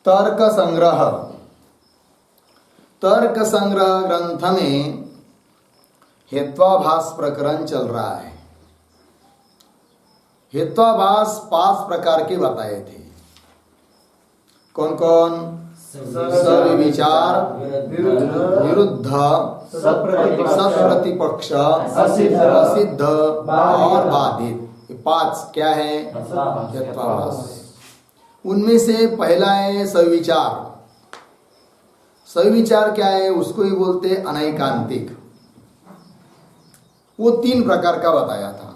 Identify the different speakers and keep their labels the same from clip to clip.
Speaker 1: तर्क संग्रह ग्रंथ में हेत्वाभास प्रकरण चल रहा है। हेत्वाभास 5 प्रकार के बताए थे। कौन कौन? सविचार, विरुद्ध, सत्प्रतिपक्ष, असिद्ध और बाधित। ये 5 क्या है? हेत्वाभास। उनमें से पहला है सविचार। सविचार क्या है? उसको ही बोलते अनैकांतिक। वो 3 प्रकार का बताया था।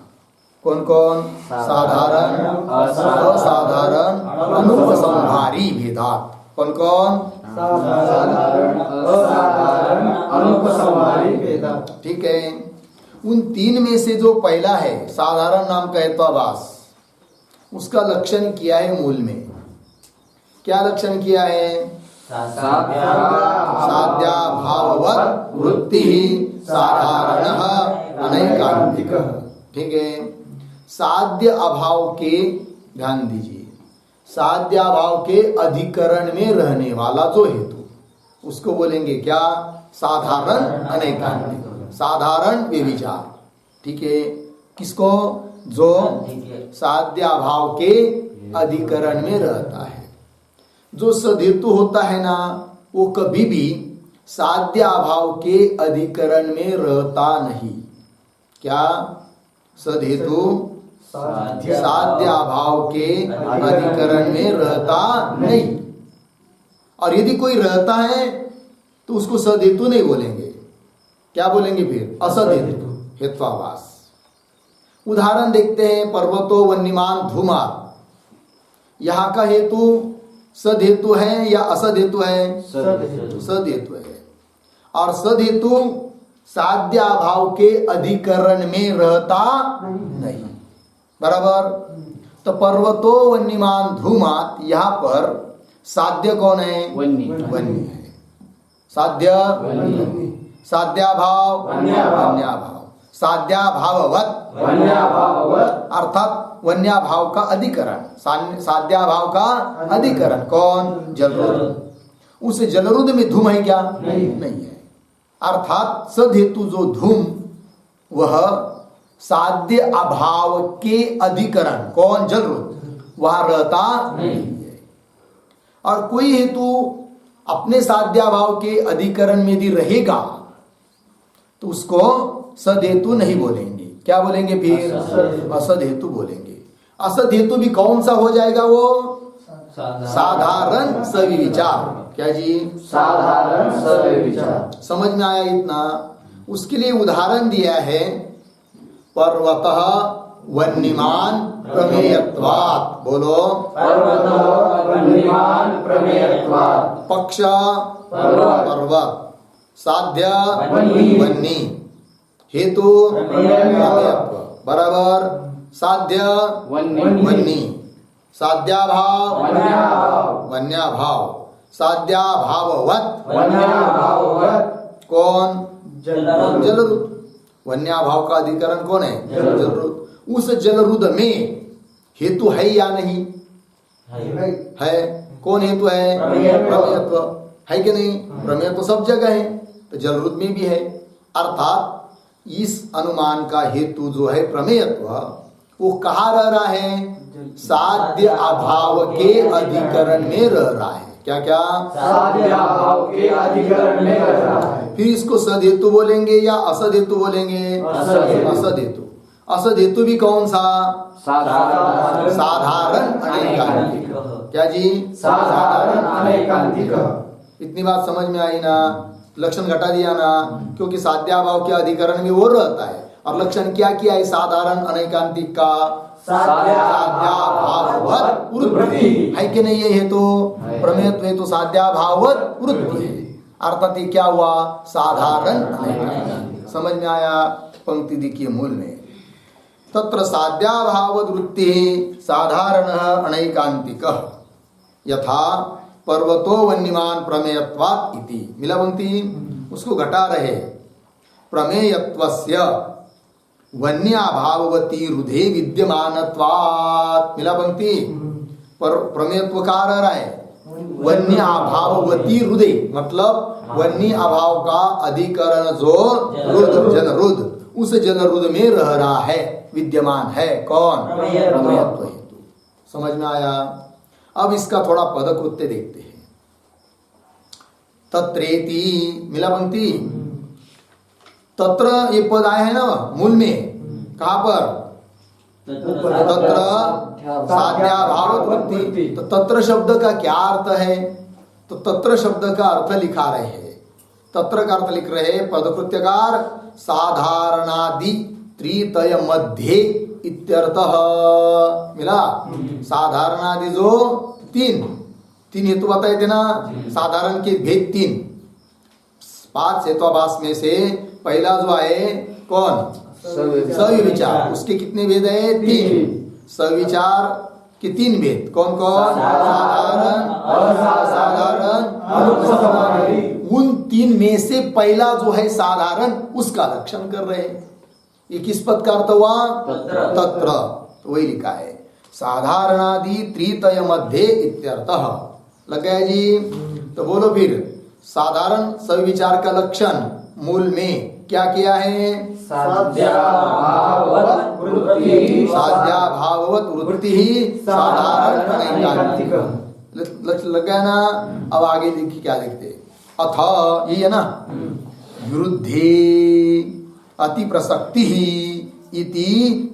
Speaker 1: कौन कौन? साधारण, असाधारण, अनुपसंहारी भेदात। कौन कौन?
Speaker 2: साधारण, असाधारण, अनुपसंहारी भेदात।
Speaker 1: ठीक है। उन 3 में से जो पहला है साधारण नाम का हेत्वाभास, उसका लक्षण किया है मूल में। क्या लक्षण किया है? साध्या भाववत वृत्ति साधारण अनैकांतिक। ठीक है। साध्य अभाव के, ध्यान दीजिए, साध्य अभाव के अधिकरण में रहने वाला जो हेतु, उसको बोलेंगे क्या? साधारण अनैकांतिक। साधारण व्यभिचार। ठीक है। किसको? जो साध्य अभाव के अधिकरण में रहता है। जो सदहेतु होता है ना, वो कभी भी साध्य अभाव के अधिकरण में रहता नहीं। क्या? सदहेतु साध्य अभाव के अधिकरण में रहता नहीं। और यदि कोई रहता है तो उसको सदहेतु नहीं बोलेंगे। क्या बोलेंगे फिर? असदहेतु, हेत्वाभास। उदाहरण देखते हैं। पर्वतो वन्यमान धूमार, यहाँ का हेतु सदहेतु है या असदहेतु है? सदहेतु है। और सदहेतु साध्य अभाव के अधिकरण में रहता नहीं। बराबर। तो पर्वतो वन्यमान धूमात, यहाँ पर साध्य कौन है? वन्य है। साध्य साध्याभाव, वन्याभाव। साध्याभाववत, अर्थात वन्याभाव का अधिकरण, साध्याभाव का अधिकरण। कौन? जलरुद्र। उस जलरुद्र में धूम है क्या? नहीं है। अर्थात सदहेतु जो धूम, वह साध्य अभाव के अधिकरण, कौन? जलरुद्र, वहां रहता नहीं है। और कोई हेतु अपने साध्याभाव के अधिकरण में यदि रहेगा तो उसको सदहेतु नहीं बोलेंगे। क्या बोलेंगे फिर? असदहेतु बोलेंगे। असदहेतु भी कौन सा हो जाएगा? वो साधारण सविचार। क्या जी?
Speaker 2: साधारण सविचार।
Speaker 1: समझ में आया इतना? उसके लिए उदाहरण दिया है। पर्वतः वन्यमान प्रमेयत्वात्। बोलो।
Speaker 2: पर्वतः वन्यमान प्रमेयत्वात्।
Speaker 1: पक्ष पर्वत, साध्य वन्नी, हेतु प्रमेयत्व। बराबर। साध्य वन्नी, साध्याभाव वन्याभाव, साध्याभाववत कौन? जलरुद्र। वन्याभाव का अधिकरण कौन है? जलरुद्र। उस जलरुद्र में हेतु है या नहीं है? कौन हेतु है? प्रमेयत्व है कि नहीं? प्रमेयत्व सब जगह है, तो जलरुद्र में भी है। अर्थात इस अनुमान का हेतु जो है प्रमेयत्व, वो कहाँ रह रहा है? साध्य अभाव के अधिकरण में रह रहा है। क्या क्या?
Speaker 2: साध्य अभाव के अधिकरण में रह रहा है।
Speaker 1: फिर इसको सदहेतु बोलेंगे या असदहेतु बोलेंगे? असदहेतु। असदहेतु भी कौन सा? साधारण अनैकांतिक। क्या जी?
Speaker 2: साधारण अनैकांतिक।
Speaker 1: इतनी बात समझ में आई ना? लक्षण घटा दिया ना? क्योंकि साध्याभाव के अधिकरण में वो रहता है। और लक्षण क्या किया है साधारण अनैकांतिक का? साध्याभाववत वृत्ति है कि नहीं? ये हेतु प्रमेयत्व हेतु साध्याभाववत वृत्ति है। अर्थात ये क्या हुआ? साधारण अनैकांतिक। समझ में आया? पंक्ति देखिए मूल में। तत्र साध्याभाववत वृत्ति साधारण अनैकांतिक यथा पर्वतो वन्यमान प्रमेयत्वात् इति। मिला पंक्ति? उसको घटा रहे। प्रमेयत्वस्य वन्याभाववती रुधे विद्यमानत्वात्। मिला पंक्ति? पर प्रमेयत्व कहाँ रह रहा है? वन्य अभाववती रुदे, मतलब वन्य अभाव का अधिकरण जो रुद जनरुद, उस जनरुद में रह रहा है, विद्यमान है। कौन? प्रमेयत्व हेतु। समझ में आया? अब इसका थोड़ा पदकृत्य देखते हैं। तत्रेति, मिला पंक्ति? तत्र ये पद आए हैं ना मूल में, कहां पर? तत्र साध्याभाव वृत्ति। तो तत्र शब्द का क्या अर्थ है? तो तत्र शब्द का अर्थ लिखा रहे हैं। तत्र का अर्थ लिख रहे हैं पदकृत्यकार साधारणादि त्रितय मध्य इत्यर्थः। मिला? साधारणादि जो तीन हेतु बताए थे ना, साधारण के भेद तीन, 5 हेत्वाभास में से पहला जो है कौन? सविचार। उसके कितने भेद है? 3। सविचार के 3 भेद कौन कौन? साधारण, असाधारण, अनुपसाधारण। उन 3 में से पहला जो है साधारण, उसका लक्षण कर रहे हैं। ये किस पद का अर्थ हुआ? तत्र। तो वही लिखा है साधारणादि त्रितय मध्य इत्यर्थः। लग गया जी? तो बोलो फिर, साधारण सविचार का लक्षण मूल में क्या किया है?
Speaker 2: साध्याभाववत्
Speaker 1: वृत्ति साधारण अनैकांतिक। लग गया ना? अब आगे देखिए क्या लिखते, अथ ये है ना, विरुद्धे अति प्रसक्ति इति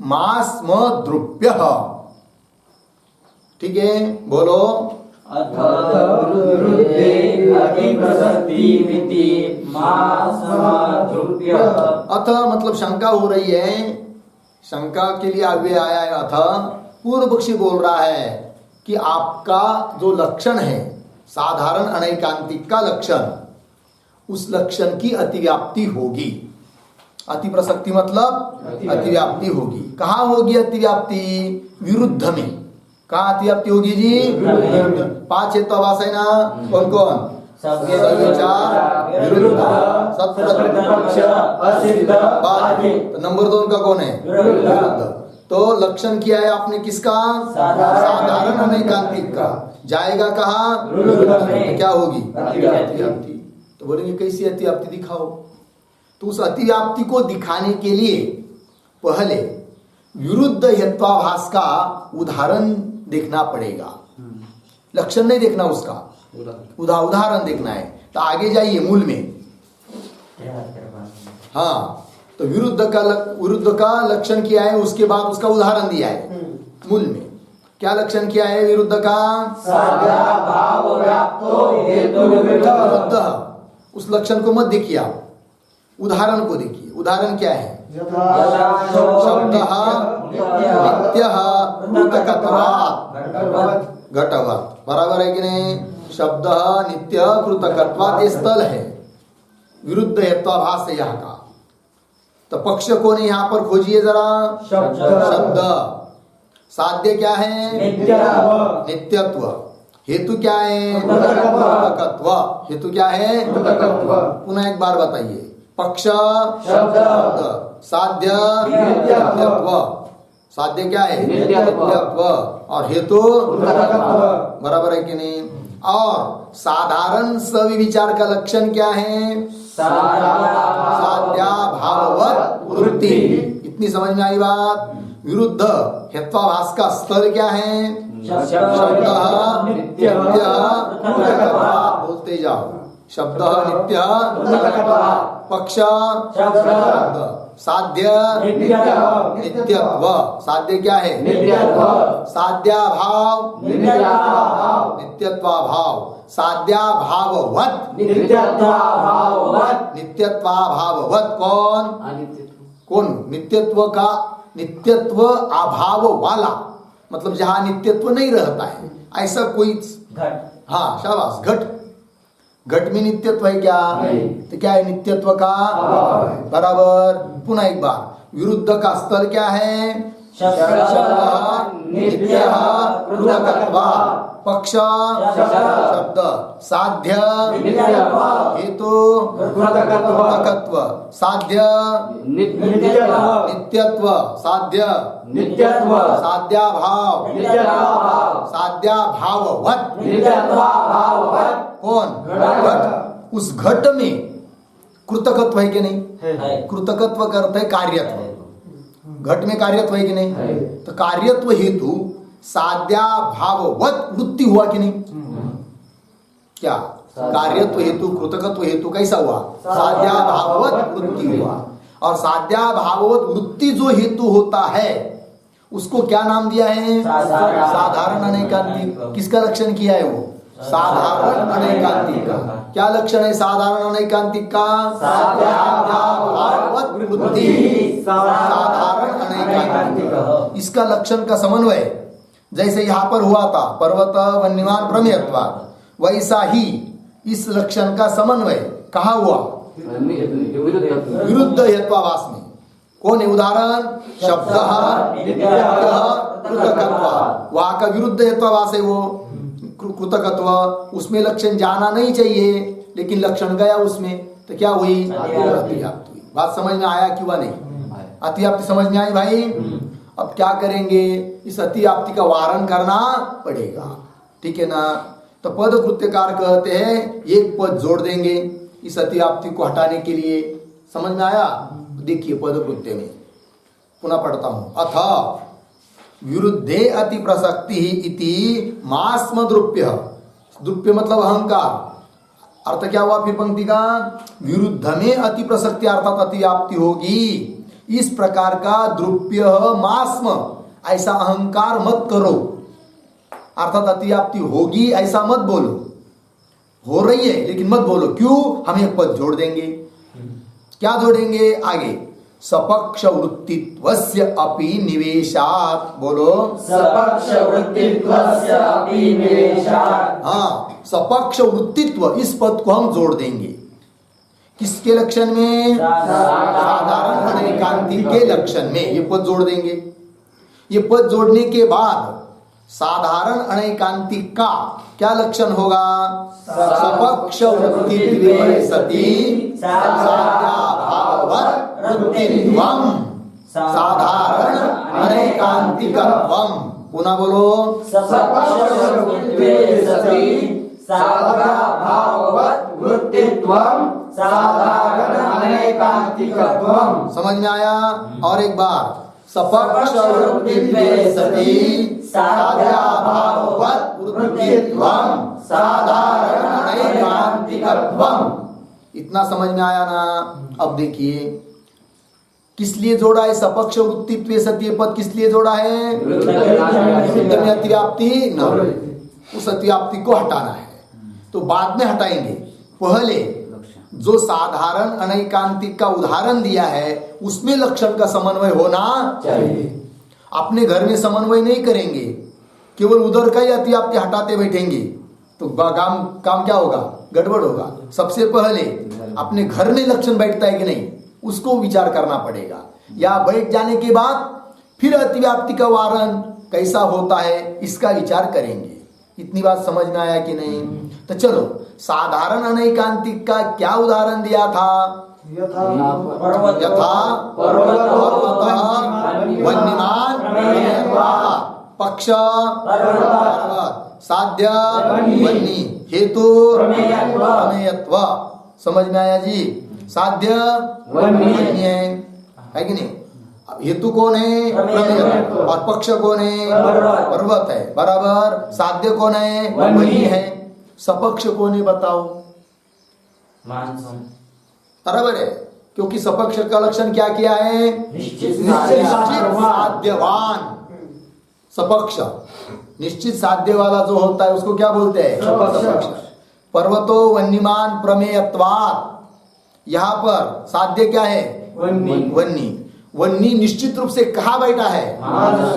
Speaker 1: मास्म द्रुप्यः। ठीक है, बोलो।
Speaker 2: अथ विरुद्धे अति प्रसक्तिमिति मास्मद्रुप्यः।
Speaker 1: अथ मतलब शंका हो रही है, शंका के लिए आगे आया है अथ। पूर्व पक्षी बोल रहा है कि आपका जो लक्षण है साधारण अनैकांतिक का लक्षण, उस लक्षण की अतिव्याप्ति होगी। अतिप्रसक्ति मतलब अतिव्याप्ति होगी। कहाँ होगी अतिव्याप्ति? विरुद्ध में। कहाँ अतिव्याप्ति होगी जी? 5 हेत्वाभास है ना, कौन कौन? सविचार, विरुद्ध, सत्प्रतिपक्ष, असिद्ध, बाध्य। तो नंबर 2 का कौन है? विरुद्ध। तो लक्षण किया है आपने किसका? साधारण अनैकांतिक का। जाएगा कहाँ? विरुद्ध में। क्या होगी? अतिव्याप्ति। तो बोलेंगे कैसी अतिव्याप्ति दिखाओ? तो उस अतिव्याप्ति को दिखाने के लिए पहले विरुद्ध हेत्वाभास का उदाहरण देखना पड़ेगा। लक्षण नहीं देखना उसका, उदाहरण देखना है। तो आगे जाइए मूल में। हाँ, तो विरुद्ध का लक्षण किया है, उसके बाद उसका उदाहरण दिया है मूल में। क्या लक्षण किया है विरुद्ध का? विरुद्ध। उस लक्षण को मत देखिए आप, उदाहरण को देखिए। उदाहरण क्या है? शब्दः नित्यः कृतकत्वात् घटवत्। बराबर है कि नहीं? शब्दः नित्य कृतकत्वात् ये स्थल है, विरुद्ध हेत्वाभास है यहाँ का। तो पक्ष को नहीं यहाँ पर खोजिए जरा। शब्द। साध्य क्या है? नित्यत्व। हेतु क्या है? कृतकत्व। हेतु क्या है? पुनः एक बार बताइए। पक्ष शब्द, साध्य नित्यत्व। साध्य क्या है? नित्यत्व। और हेतु बराबर है कि नहीं? और साधारण सविचार का लक्षण क्या है? साध्याभाववत् वृत्ति। इतनी समझ में आई बात? विरुद्ध हेत्वाभास का स्तर क्या है? शब्दः नित्य बोलते जाओ। शब्दः नित्य, पक्ष शब्द, साध्य नित्यत्व। साध्य क्या है? साध्याभाव नित्यत्वाभाव। साध्याभाववत् नित्यत्वाभाववत्। कौन? नित्यत्व का, नित्यत्व अभाव वाला, मतलब जहां नित्यत्व नहीं रहता है ऐसा कोई घट। हाँ शाबाश, घट। घट में नित्यत्व है क्या? तो क्या है? नित्यत्व का बराबर। पुनः एक बार, विरुद्ध का स्थल क्या है? शब्दः नित्यः कृतकत्वात्। पक्ष शब्द, साध्य हेतु कृतकत्व, साध्य नित्यत्व, साध्य साध्याभाव, साध्याभाववत, कौन घट, उस घट में कृतकत्व है कि नहीं? कृतकत्व का अर्थ है कार्यत्व। घट में कार्यत्व है कि नहीं? तो कार्यत्व हेतु साध्याभाववत वृत्ति हुआ कि नहीं? क्या कार्यत्व हेतु कृतकत्व हेतु कैसा हुआ? साध्याभाववत वृत्ति हुआ। और साध्याभाववत वृत्ति जो हेतु होता है उसको क्या नाम दिया है? साधारण अनैकांतिक। किसका लक्षण किया है वो? साधारण अनैकांतिक का। क्या लक्षण है साधारण अनैकांतिक का? साध्याभाववत वृत्ति, साधारण अनैकांतिक। इसका लक्षण का समन्वय जैसे यहाँ पर हुआ था पर्वत वन्यमान प्रमेयत्वात्, वैसा ही इस लक्षण का समन्वय कहाँ हुआ? विरुद्ध हेत्वाभास में। कौन है उदाहरण? शब्द कृतकत्व, वहां का विरुद्ध हेत्वाभास है वो कृतकत्व। उसमें लक्षण जाना नहीं चाहिए लेकिन लक्षण गया उसमें, तो क्या हुई? अतिव्याप्ति हुई। बात समझ में आया कि वह नहीं? अतिव्याप्ति समझ में आई भाई? अब क्या करेंगे? इस अतिव्याप्ति का वारण करना पड़ेगा, ठीक है ना? तो पद कृत्यकार कहते हैं एक पद जोड़ देंगे इस अतिव्याप्ति को हटाने के लिए। समझ में आया? देखिए पद कृत्य में पुनः पढ़ता हूं। अथ विरुद्धे अति प्रसक्ति इति मास्म द्रुप्य, द्रुप्य मतलब अहंकार। अर्थ क्या हुआ फिर पंक्ति का? विरुद्ध में अति प्रसक्ति अर्थात अतिव्याप्ति होगी, इस प्रकार का द्रुप्य मास्म, ऐसा अहंकार मत करो। अर्थात अतिव्याप्ति होगी ऐसा मत बोलो, हो रही है लेकिन मत बोलो। क्यों? हम एक पद जोड़ देंगे। क्या जोड़ेंगे? आगे सपक्ष वृत्तित्वस्य अपि निवेशात्, बोलो
Speaker 2: सपक्ष वृत्तित्वस्य अपि निवेशात्।
Speaker 1: हाँ, सपक्ष वृत्तित्व इस पद को हम जोड़ देंगे किसके लक्षण में? साधारण अनैकांतिक के लक्षण में ये पद जोड़ देंगे। ये पद जोड़ने के बाद साधारण अनैकांतिक का क्या लक्षण होगा? सपक्ष वृत्तित्वे सति साध्याभाववत् वृत्तित्वम् साधारण अनैकांतिकत्वम्। पुनः बोलो
Speaker 2: सपक्ष वृत्तित्वे सति साध्याभाववत् वृत्तित्वम् साधारण अनैकांतिकत्वम्।
Speaker 1: समझ में आया? और एक बार सपक्ष वृत्तित्वे सति साध्याभाववत् वृत्तित्वम् साधारण अनैकांतिकत्वम्। इतना समझ में आया ना? अब देखिए किस लिए जोड़ा है सपक्ष वृत्तित्वे सति पद? किस लिए जोड़ा है? विरुद्ध में अतिव्याप्ति न, उस अतिव्याप्ति को हटाना है। तो बाद में हटाएंगे, पहले जो साधारण अनैकांतिक का उदाहरण दिया है उसमें लक्षण का समन्वय होना चाहिए। अपने घर में समन्वय नहीं करेंगे, केवल उधर का ही अतिव्याप्ति हटाते बैठेंगे तो काम क्या होगा? गड़बड़ होगा। सबसे पहले अपने घर में लक्षण बैठता है कि नहीं उसको विचार करना पड़ेगा, या बैठ जाने के बाद फिर अतिव्याप्ति का वारण कैसा होता है इसका विचार करेंगे। इतनी बात समझ में आया कि नहीं? तो चलो साधारण अनैकांतिक का क्या उदाहरण दिया था? यथा वन्यमान पक्ष साध्य वन्नी हेतु प्रमेयत्व। समझ में आया जी? साध्य वन्य है कि नहीं? हेतु कौन है? प्रमेय। और पक्ष कौन है? पर्वत है। बराबर। साध्य कौन है? वन्य है। सपक्ष कौन है बताओ? बराबर है, क्योंकि सपक्ष का लक्षण क्या किया है? निश्चित साध्यवान। सपक्ष निश्चित साध्य वाला जो होता है उसको क्या बोलते हैं? सपक्ष। पर्वतो वन्यमान प्रमेयत्वात्, यहाँ पर साध्य क्या है? वन्नी। वन्नी निश्चित रूप से कहाँ बैठा है?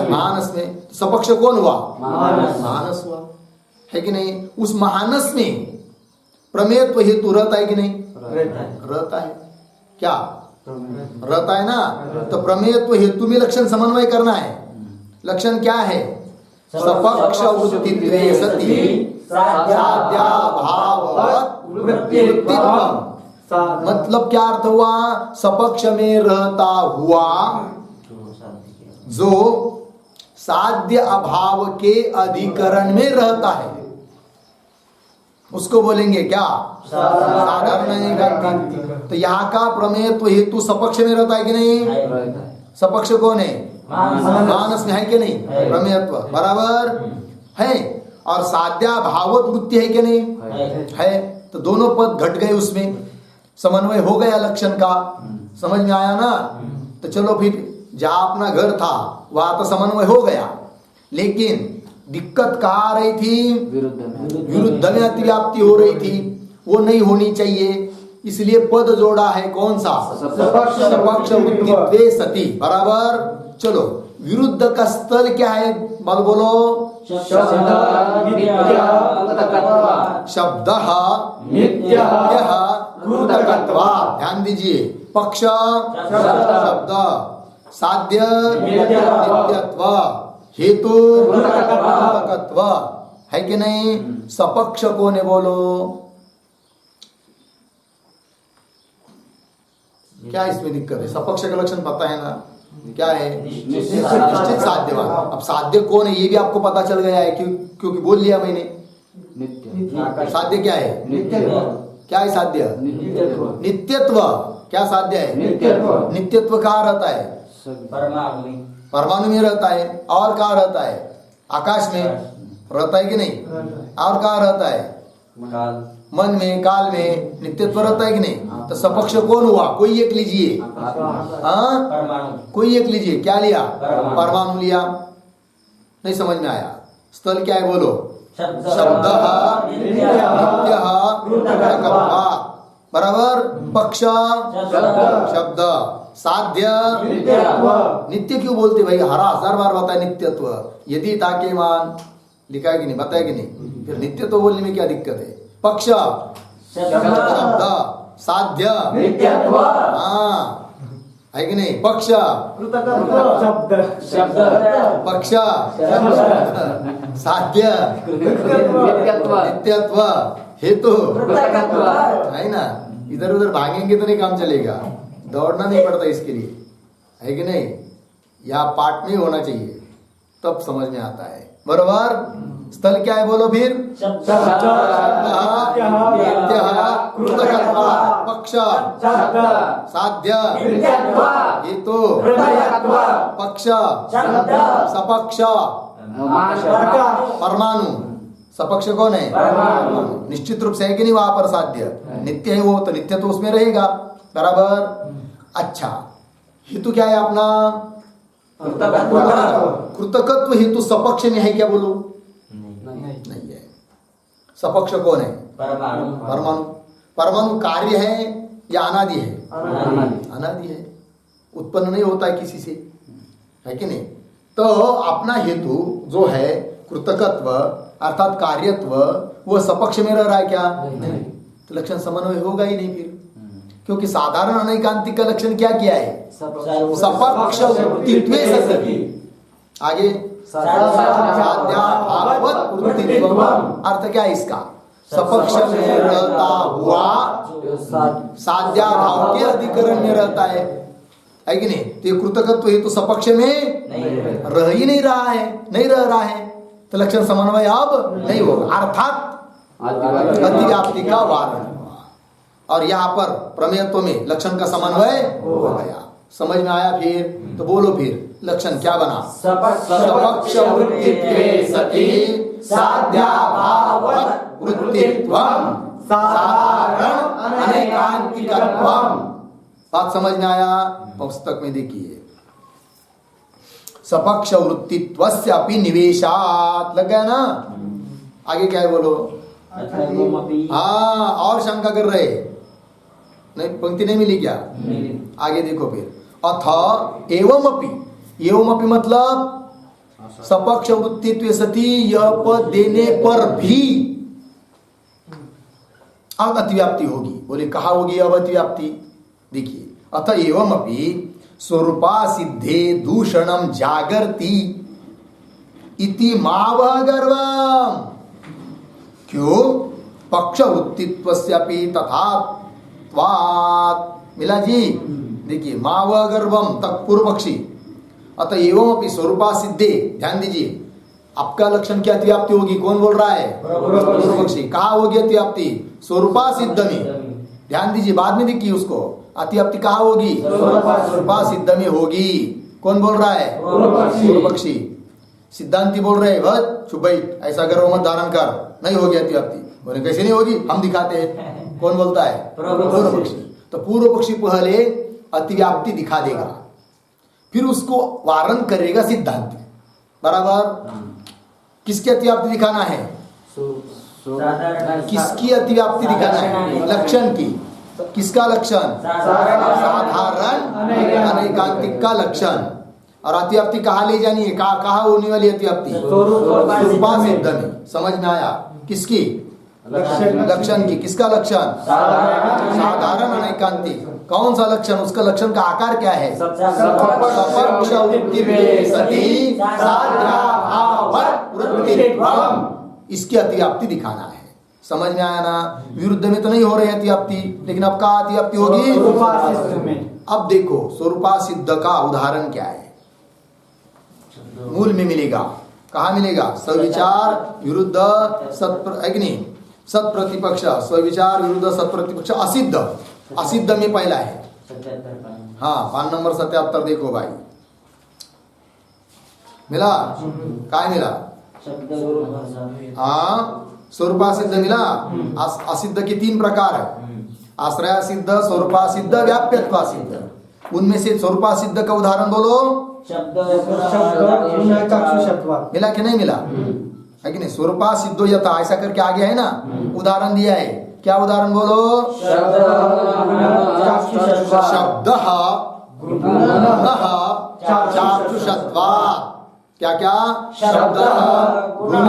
Speaker 1: मानस में। सपक्ष कौन हुआ? मानस हुआ, है कि नहीं? उस मानस में प्रमेयत्व हेतु रहता है कि नहीं? रहता है। क्या रहता है ना? तो प्रमेयत्व हेतु में लक्षण समन्वय करना है। लक्षण क्या है? सपक्ष वृत्तित्वे सति साध्याभाववत् वृत्तित्वम्। मतलब क्या अर्थ हुआ? सपक्ष में रहता हुआ जो साध्य अभाव के अधिकरण में रहता है उसको बोलेंगे क्या? साधारण अनैकांतिक। तो यहाँ का प्रमेयत्व हेतु सपक्ष में रहता है कि नहीं? सपक्ष कौन है? मानस में है कि नहीं? प्रमेयत्व बराबर है। और साध्या भावत वृत्ति है कि नहीं? है। तो दोनों पद घट गए, उसमें समन्वय हो गया लक्षण का। समझ में आया ना? तो चलो फिर जहां अपना घर था वहां तो समन्वय हो गया, लेकिन दिक्कत कहाँ आ रही थी? विरुद्ध में अतिव्याप्ति हो रही थी, वो नहीं होनी चाहिए। इसलिए पद जोड़ा है कौन सा? सपक्ष वृत्तित्वे सति बराबर। चलो विरुद्ध का स्थल क्या है? बोलो। शब्द नित्यः कृतकत्वात्। ध्यान दीजिए, पक्ष शब्द, साध्य नित्यत्व, हेतु कृतकत्व, है कि नहीं? सपक्ष कौन है बोलो? क्या इसमें दिक्कत है? सपक्ष का लक्षण पता है ना? क्या है? निश्चित साध्यवान। अब साध्य कौन है ये भी आपको पता चल गया है, क्योंकि बोल लिया मैंने। साध्य क्या है? क्या है साध्य? नित्यत्व। क्या साध्य है? नित्यत्व कहाँ रहता है? परमाणु में रहता है। और कहाँ रहता है? आकाश में रहता है कि नहीं? और कहाँ रहता है? मन में, काल में नित्यत्व रहता है कि नहीं? तो सपक्ष कौन हुआ? कोई एक लीजिए। कोई एक लीजिए। क्या लिया? परमाणु लिया। नहीं समझ में आया? स्थल क्या है बोलो? शब्द नित्यः कृतकत्वात् बराबर। पक्ष शब्द, साध्य नित्य क्यों बोलते भाई? 1000 बार बताया नित्यत्व। यदि ताके मान लिखा है कि नहीं? बताया कि नहीं? फिर नित्यत्व बोलने में क्या दिक्कत है? पक्ष शब्द, साध्य नित्यत्व, हाँ है कि नहीं? पक्ष पक्ष साध्य नित्यत्व, हेतु है ना? इधर उधर भागेंगे तो नहीं काम चलेगा। दौड़ना नहीं पड़ता इसके लिए, है कि नहीं? या पाठ में होना चाहिए, तब समझ में आता है। बराबर। स्थल क्या है बोलो फिर? पक्ष साध्य हेतु पक्ष सपक्ष परमाणु। सपक्ष कौन है? परमाणु। निश्चित रूप से है कि नहीं? वहां पर साध्य नित्य है, वो तो नित्य तो उसमें रहेगा बराबर। अच्छा, हेतु क्या है अपना? कृतकत्व हेतु सपक्ष में है क्या बोलो? नहीं है। सपक्ष कौन है? परमाणु। परमाणु कार्य है या अनादि है? अनादि है, उत्पन्न नहीं होता है किसी से, है कि नहीं? तो अपना हेतु जो है कृतकत्व अर्थात कार्यत्व, वो सपक्ष में रह रहा है क्या? नहीं। तो लक्षण समन्वय होगा ही नहीं फिर, क्योंकि साधारण अनैकांतिक का लक्षण क्या किया है? सपक्ष वृत्तित्वे सति। आगे साध्याभाववत् वृत्तित्वम्। अर्थ क्या है इसका? सपक्ष में रहता हुआ साध्याभाव के अधिकरण में रहता है कि नहीं? तो कृतकत्व हेतु सपक्ष में रह ही नहीं रहा है, नहीं रह रहा है, तो लक्षण समन्वय अब नहीं होगा, अर्थात अतिव्याप्ति का वारण हुआ। और यहाँ पर प्रमेयत्व में लक्षण का समन्वय हो गया। समझ में आया? फिर तो बोलो फिर लक्षण क्या बना? सपक्ष वृत्तित्वे सति साध्याभाववत् वृत्तित्वम् साधारण अनैकांतिकत्वम्। बात समझ में आया? पुस्तक में देखिए, सपक्ष वृत्तित्वस्य अपि निवेशात्। लग गया ना? आगे क्या है बोलो? हाँ, और शंका कर रहे नहीं? पंक्ति नहीं मिली क्या? आगे देखो फिर, अथ एवमपि। एवमपि मतलब सपक्ष वृत्तित्व सति, यह पद देने पर भी अब अतिव्याप्ति होगी। बोले कहा होगी अब अतिव्याप्ति? देखिए, अथ एवमपि स्वरूपा सिद्धे दूषणम जागर्ति इति मावह गर्वम। क्यों? पक्ष वृत्तित्वस्यापि तथात्वात्। मिला जी? देखिए, मावह गर्वम तक पूर्व पक्षी। अतः एवं अपनी स्वरूपा सिद्धे, ध्यान दीजिए, आपका लक्षण क्या अतिव्याप्ति होगी? कौन बोल रहा है? पूर्व पक्षी। कहा होगी अतिव्याप्ति? स्वरूपा सिद्ध में। ध्यान दीजिए, बाद में देखिए उसको, अतिव्याप्ति कहा होगी? स्वरूपा सिद्ध में होगी। कौन बोल रहा है? पूर्व पक्षी। सिद्धांति बोल रहे हैं भत चुप बैठ, ऐसा गर्व मत धारण कर, नहीं होगी अतिव्याप्ति। बोले कैसे नहीं होगी? हम दिखाते हैं। कौन बोलता है? पूर्व पक्षी। तो पूर्व पक्षी पहले अतिव्याप्ति दिखा देगा, फिर उसको वारण करेगा सिद्धांत। बराबर? किसकी अतिव्याप्ति दिखाना है? किसकी अतिव्याप्ति दिखाना है? लक्षण की। किसका लक्षण? साधारण अनैकांतिक का लक्षण। और अतिव्याप्ति कहाँ ले जानी है? कहाँ होने वाली अतिव्याप्ति? स्वरूपा सिद्ध में। समझ में आया? किसकी? लक्षण की। किसका लक्षण? साधारण अनैकांतिक। कौन सा लक्षण? उसका लक्षण का आकार क्या है? सपक्ष वृत्ति साध्याभाव वृत्तित्वम। इसकी अतिव्याप्ति दिखाना है। समझ में आया ना? विरुद्ध में तो नहीं हो रही अतिव्याप्ति, लेकिन अब कहाँ अतिव्याप्ति होगी? अब देखो, स्वरूपा सिद्ध का उदाहरण क्या है? मूल में मिलेगा। कहाँ मिलेगा? सविचार विरुद्ध सत प्रतिपक्ष। स्विचार विरुद्ध सत प्रतिपक्ष असिद्ध। असिद्ध में पहला है। हाँ, पान नंबर 77 देखो भाई, मिला? काय मिला? हाँ, स्वरूपा सिद्ध मिला। असिद्ध के 3 प्रकार है, आश्रय सिद्ध, स्वरूपा सिद्ध, व्याप्यत्वा सिद्ध। उनमें से स्वरूपा सिद्ध का उदाहरण बोलो। मिला कि नहीं मिला? है कि नहीं? स्वरूपा सिद्धो यथा, ऐसा करके आगे है ना, उदाहरण दिया है। क्या उदाहरण बोलो? शब्द चाक्षुषत्वात्। क्या क्या? शब्द गुण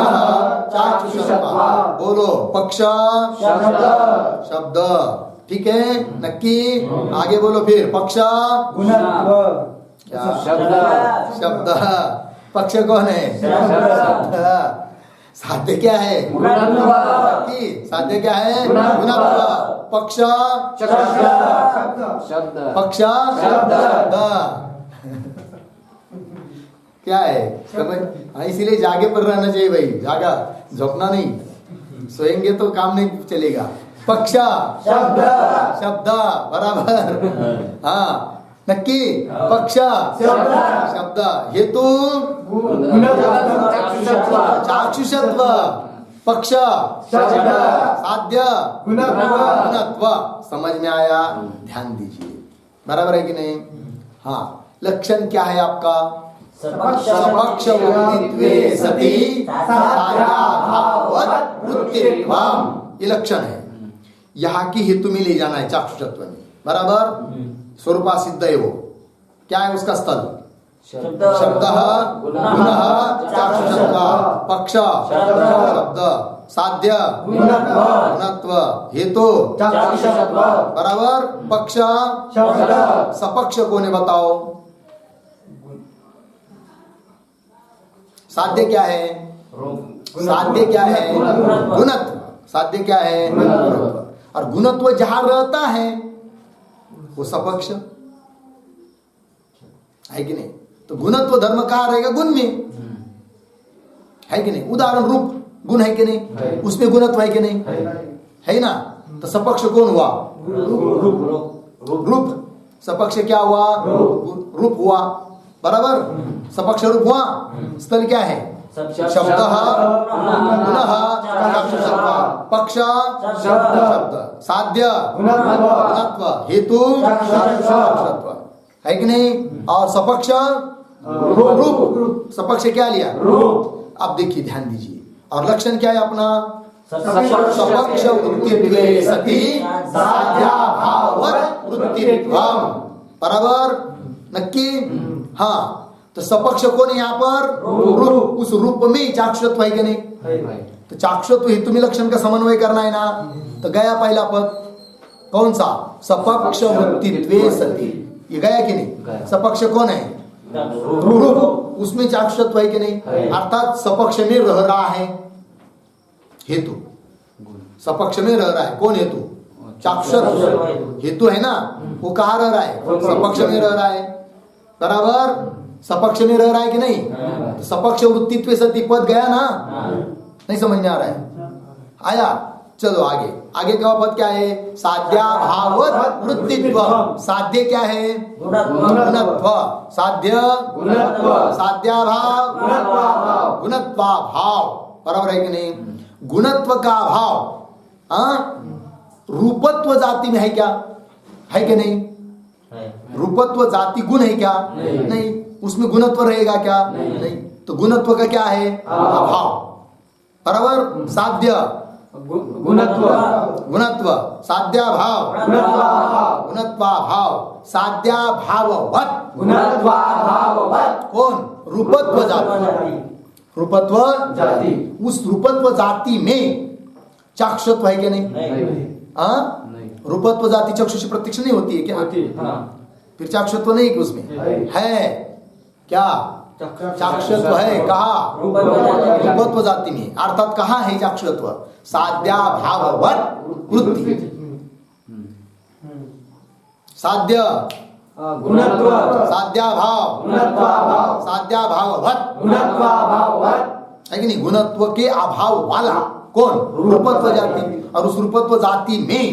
Speaker 1: चाक्षुषत्वात्। बोलो, पक्ष शब्द। ठीक है, नक्की? आगे बोलो फिर, पक्ष क्या? शब्द। पक्ष कौन है? शब्द। साध्य क्या है? साध्य क्या है? गुणत्व। पक्ष पक्ष क्या है? समझ? इसीलिए जागे पर रहना चाहिए भाई, जागा, झोंकना नहीं। सोएंगे तो काम नहीं चलेगा। पक्ष शब्द। बराबर? हाँ, नक्की? पक्ष शब्द। हेतु चाक्षुषत्व। पक्ष साध्य गुणत्व। समझ में आया? ध्यान दीजिए। बराबर है कि नहीं? हाँ, लक्षण क्या है आपका? सपक्ष वृत्तित्वे सति साध्याभाववत् वृत्तित्वम्। ये लक्षण है। यहाँ की हेतु में ले जाना है चाक्षुषत्व में। बराबर? स्वरूपा सिद्ध है वो। क्या है उसका स्थल? शब्द गुणः चाक्षुषत्व। पक्ष शब्द, साध्य गुणत्व, हेतु चाक्षुषत्व। बराबर? पक्ष सपक्ष कौन है बताओ? साध्य क्या है? साध्य क्या है? गुणत्व। साध्य क्या है? गुणत्व। और गुणत्व जहां रहता है वो सपक्ष है कि नहीं? तो गुणत्व धर्म कहाँ रहेगा? गुण में है कि नहीं? उदाहरण रूप गुण है कि नहीं? उसमें गुणत्व है कि नहीं? है ना? तो सपक्ष कौन हुआ? रूप। सपक्ष क्या हुआ? रूप हुआ। बराबर? सपक्ष रूप हुआ। स्थल क्या है? शब्द गुणः चाक्षुषत्व। पक्ष शब्द, साध्य गुणत्व, हेतु चाक्षुषत्व। है कि नहीं? और सपक्ष रूप। सपक्ष क्या लिया? रूप। अब देखिए, ध्यान दीजिए। और लक्षण क्या है अपना? सपक्ष वृत्तित्वे सति साध्याभाववत् वृत्तित्वम्। बराबर? नक्की? हाँ, तो सपक्ष कौन है यहाँ पर? रूप। उस रूप में चाक्षुषत्व है कि नहीं? तो चाक्षुषत्व हेतु में लक्षण का समन्वय करना है ना। तो गया पहला पद कौन सा? सपक्ष वृत्तित्वे सति। ये गया कि नहीं? सपक्ष कौन है? रूप, उसमें चाक्षुषत्व है कि नहीं?
Speaker 2: है।
Speaker 1: अर्थात सपक्ष में रह रहा है हेतु, सपक्ष में रह रहा है कौन हेतु? चाक्षुषत्व हेतु है ना, वो कहाँ रह रहा है? सपक्ष में रह रहा है, बराबर। सपक्ष में रह रहा है कि नहीं? तो सपक्ष वृत्तित्व सती पद गया ना, नहीं समझ में आ रहा है? आया, चलो आगे। आगे का पद क्या है? साध्याभावत वृत्तित्व। साध्य क्या है? गुणत्व। साध्य
Speaker 2: गुणत्व।
Speaker 1: साध्याभाव गुणत्वाभाव, बराबर है कि नहीं? गुणत्व का अभाव रूपत्व जाति में है क्या? है कि नहीं? रूपत्व जाति गुण है क्या? नहीं। उसमें गुणत्व रहेगा क्या? नहीं। तो गुणत्व का क्या है? अभाव, बराबर। साध्य
Speaker 2: गुणत्व
Speaker 1: गुणत्व, साध्याभाव गुणत्वाभाव, साध्याभाववत
Speaker 2: गुणत्वाभाववत्
Speaker 1: कौन? रूपत्व जाति। रूपत्व
Speaker 2: जाति।
Speaker 1: उस रूपत्व जाति में चाक्षुषत्व है क्या? नहीं। रूपत्व जाति चक्षुष प्रत्यक्ष नहीं होती है क्या? फिर चाक्षुषत्व नहीं कि उसमें है क्या? चाक्षुषत्व है कहा? रूपत्व जाति में। अर्थात कहाँ है चाक्षुषत्व? साध्याभाववत् वृत्ति। साध्य
Speaker 2: गुणत्व
Speaker 1: साध्याभाव
Speaker 2: गुणत्वाभाव
Speaker 1: साध्याभाववत्
Speaker 2: गुणत्वाभाववत्
Speaker 1: है कि नहीं? गुणत्व के अभाव वाला कौन? रूपत्व जाति। और उस रूपत्व जाति में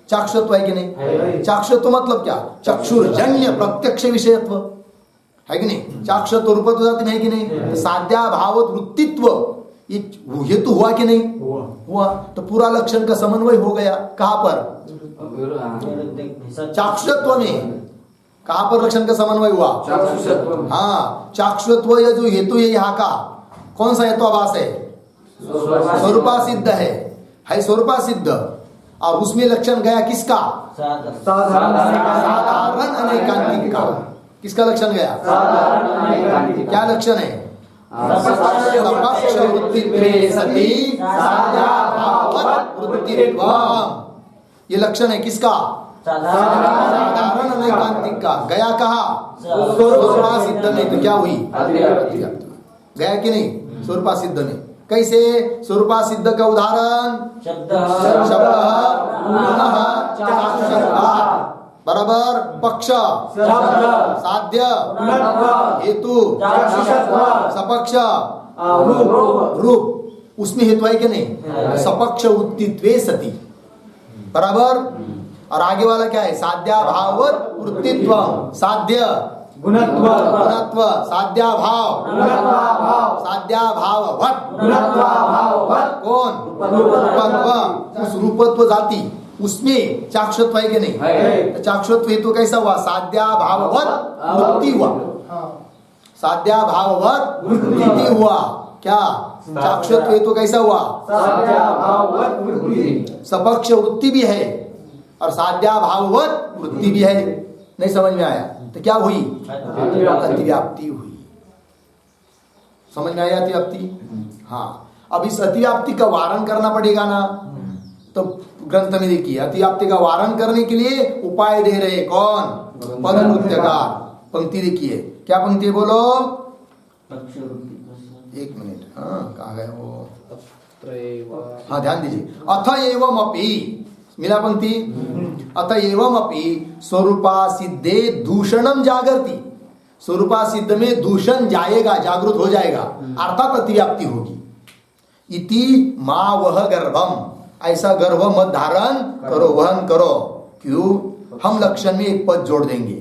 Speaker 1: चाक्षुषत्व है कि नहीं? चाक्षुषत्व मतलब क्या? चक्षुर्जन्य प्रत्यक्ष विषयत्व है कि नहीं? चाक्षुषत्व रूपत्व जाति में है कि नहीं? साध्याभावत वृत्तित्व ये हेतु हुआ कि नहीं? हुआ। तो पूरा लक्षण का समन्वय हो गया। कहाँ पर? चाक्षुषत्व में। कहाँ पर लक्षण का समन्वय हुआ?
Speaker 2: चाक्षुषत्व।
Speaker 1: हाँ, चाक्षुषत्व ये जो हेतु है यहाँ का, कौन सा हेतुआभास है? स्वरूपा सिद्ध है स्वरूपा सिद्ध। और उसमें लक्षण गया किसका? साधारण अनेकांतिक का। किसका लक्षण गया? क्या लक्षण है? सपक्ष वृत्तित्वे सति साध्याभाववत् वृत्तित्वम्। ये लक्षण है किसका? साधारण अनेकांतिक का। गया कहा? स्वरूपा सिद्ध में। तो क्या हुई? गया कि नहीं? स्वरूपा सिद्ध में। कैसे? स्वरूपा सिद्ध का उदाहरण शब्द बराबर, पक्ष साध्य हेतु सपक्ष रूप। उसमें हेतु है कि नहीं? सपक्ष वृत्तित्वे सति, बराबर। और आगे वाला क्या है? साध्याभाववत् वृत्तित्व। साध्य गुणत्व साध्याभाव साध्याभाववत् कौन? रूपत्व। उस रूपत्व जाति उसमें चाक्षुषत्व है कि नहीं? चाक्षुषत्व हेतु कैसा हुआ? साध्याभाववत् वृत्ति हुआ। साध्याभाववत् वृत्ति हुआ क्या? चाक्षुषत्व हेतु कैसा हुआ? सपक्ष वृत्ति भी है और साध्याभाववत् वृत्ति भी है। नहीं समझ में आया? तो क्या हुई? अतिव्याप्ति हुई। समझ में आया? अतिव्याप्ति। हाँ, अब इस अतिव्याप्ति का वारण करना पड़ेगा ना। तो ग्रंथ में देखिए, अतिव्याप्ति का वारण करने के लिए उपाय दे रहे कौन? पदकृत्यकार। पंक्ति देखिए, क्या पंक्ति है बोलो? एक मिनट, हाँ कहाँ गए वो? हाँ ध्यान दीजिए। अथ एवं अपि, मिला पंक्ति? अत एवं अपि स्वरूपा सिद्धे दूषणम जागृति। स्वरूपा सिद्ध में दूषण जाएगा, जागृत हो जाएगा, अर्थात अतिव्याप्ति होगी। इति मां वह गर्भम, ऐसा गर्भ मत धारण करो, वहन करो। क्यों? हम लक्षण में एक पद जोड़ देंगे।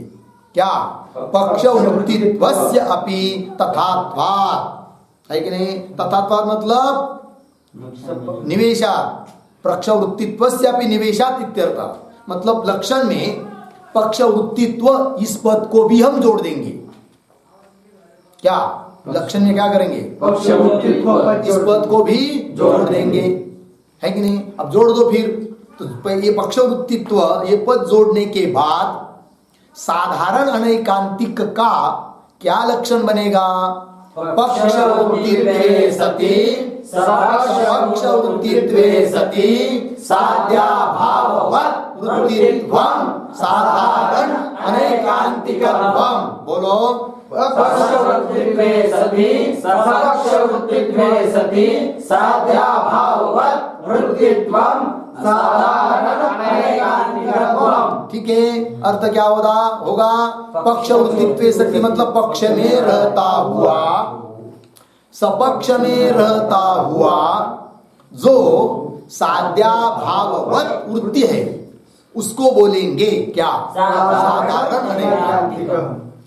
Speaker 1: क्या? पक्ष वृत्तित्वस्य अपि तथात्वात्, है कि नहीं? तथात्वात् मतलब निवेशात्। पक्ष वृत्तित्वस्य अपि निवेशात् इत्यर्थ। मतलब लक्षण में पक्ष वृत्तित्व इस पद को भी हम जोड़ देंगे। क्या? लक्षण में क्या करेंगे?
Speaker 2: पक्ष वृत्तित्व
Speaker 1: इस पद को भी जोड़ देंगे, है कि नहीं? अब जोड़ दो फिर। तो ये पक्ष वृत्तित्व ये पद जोड़ने के बाद साधारण अनैकांतिक का क्या लक्षण बनेगा? पक्ष वृत्तित्वे सति पक्ष वृत्तित्वे सति साध्याभाववत् वृत्तित्वम् साधारण अनैकांतिकत्वम्। बोलो,
Speaker 2: पक्षवृत्तित्वे सति सपक्षवृत्तित्वे सति साध्याभाववत् वृत्तित्वं साधारण अनैकान्तिकत्वम्।
Speaker 1: ठीक है, अर्थ क्या होगा? पक्ष वृत्तित्वे सति मतलब पक्ष में रहता हुआ, सपक्ष में रहता हुआ जो साध्या भाववत वृत्ति है उसको बोलेंगे क्या? साधारण अनैकांतिक।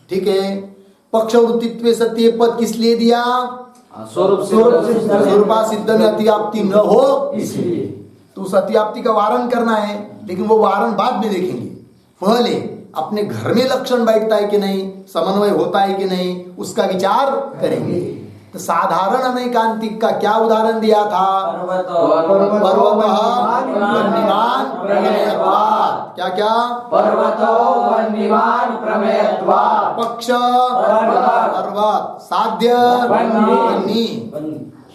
Speaker 1: ठीक है, पक्ष वृत्तित्वे सत्य पद किस लिए दिया? स्वरूपा सिद्ध में अतिव्याप्ति न हो इसलिए। तो उस अतिव्याप्ति का वारण करना है, लेकिन वो वारण बाद में देखेंगे। पहले अपने घर में लक्षण बैठता है कि नहीं, समन्वय होता है कि नहीं, उसका विचार करेंगे। तो साधारण अनैकांतिक का क्या उदाहरण दिया था? पर्वतः वह्निमान् प्रमेयत्वात्। क्या क्या?
Speaker 2: पर्वतो वह्निमान् प्रमेयत्वात्।
Speaker 1: पक्ष पर्वत, साध्य वह्नि,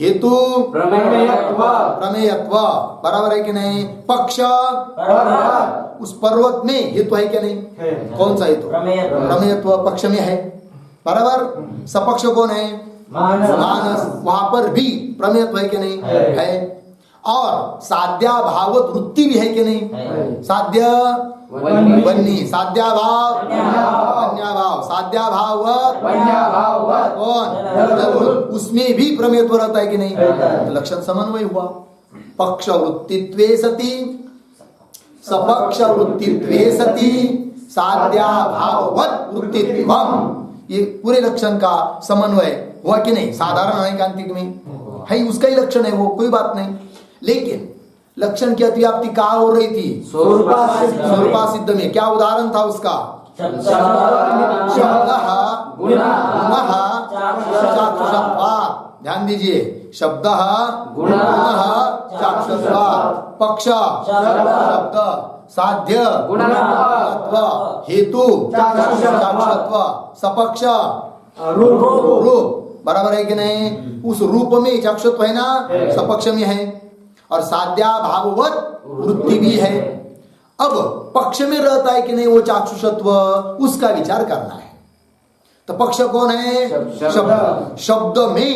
Speaker 1: हेतु प्रमेयत्व। बराबर है कि नहीं? पक्ष
Speaker 2: पर्वत,
Speaker 1: उस पर्वत में हेतु है क्या नहीं? कौन सा हेतु? प्रमेयत्व पक्ष में है। बराबर। सपक्ष कौन है? मानस। वहां पर भी प्रमेयत्व है कि नहीं? है। और साध्या भावत वृत्ति भी है कि नहीं? साध्य वन्नी, साध्याभाव वन्याभाव, साध्याभाववत कौन? उसमें भी प्रमेयत्व रहता है कि नहीं? तो लक्षण समन्वय हुआ। पक्ष वृत्तित्वे सति सपक्ष वृत्तित्वे सति साध्याभाववत वृत्तित्वम्। ये पूरे लक्षण का समन्वय हुआ कि नहीं? साधारण अनैकांतिक में है, उसका ही लक्षण है वो, कोई बात नहीं। लेकिन लक्षण की अतिव्याप्ति कहाँ हो रही थी? स्वरूपा सिद्ध में। क्या उदाहरण था उसका? शब्दः गुणः चाक्षुषत्वात्। ध्यान दीजिए, शब्दः गुणः चाक्षुषत्वात्, पक्ष शब्द, साध्य गुणत्व, हेतु चाक्षुषत्व, सपक्ष रूप। बराबर है कि नहीं? उस रूप में चाक्षुत्व है ना, सपक्ष में है। और साध्या भाववत वृत्ति भी है। अब पक्ष में रहता है कि नहीं वो चाक्षुषत्व, उसका विचार करना है। तो पक्ष कौन है? शब्द। शब्द में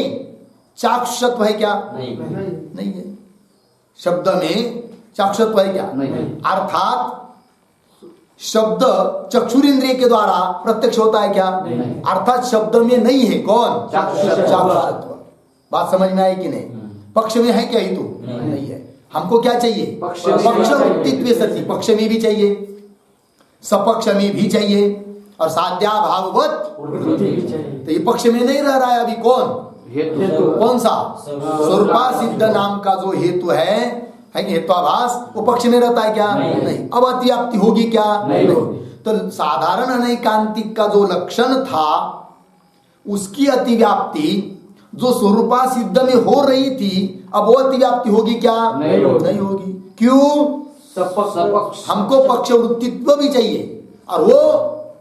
Speaker 1: चाक्षुषत्व है क्या? नहीं है। शब्द में चाक्षुषत्व है क्या? अर्थात शब्द चक्षुरेंद्रिय के द्वारा प्रत्यक्ष होता है क्या? अर्थात शब्द में नहीं है कौन? चाक्षुषत्व। बात समझ में आई कि नहीं? पक्ष में है क्या हेतु? नहीं है। हमको क्या चाहिए? पक्ष वृत्तित्वे सति, पक्ष में भी चाहिए, सपक्ष में भी चाहिए, और साध्या भाववत तो ये पक्ष में नहीं रह रहा है अभी। कौन? कौन सा? स्वरूपा सिद्ध नाम का जो हेतु है कि हेत्वाभास, वो पक्ष में रहता है क्या? नहीं। अब अतिव्याप्ति होगी क्या? नहीं। तो साधारण अनैकांतिक का जो लक्षण था उसकी अतिव्याप्ति जो स्वरूपा सिद्ध में हो रही थी, अब वो अतिव्याप्ति होगी क्या? नहीं होगी। क्यों? हमको पक्ष वृत्तित्व भी चाहिए और वो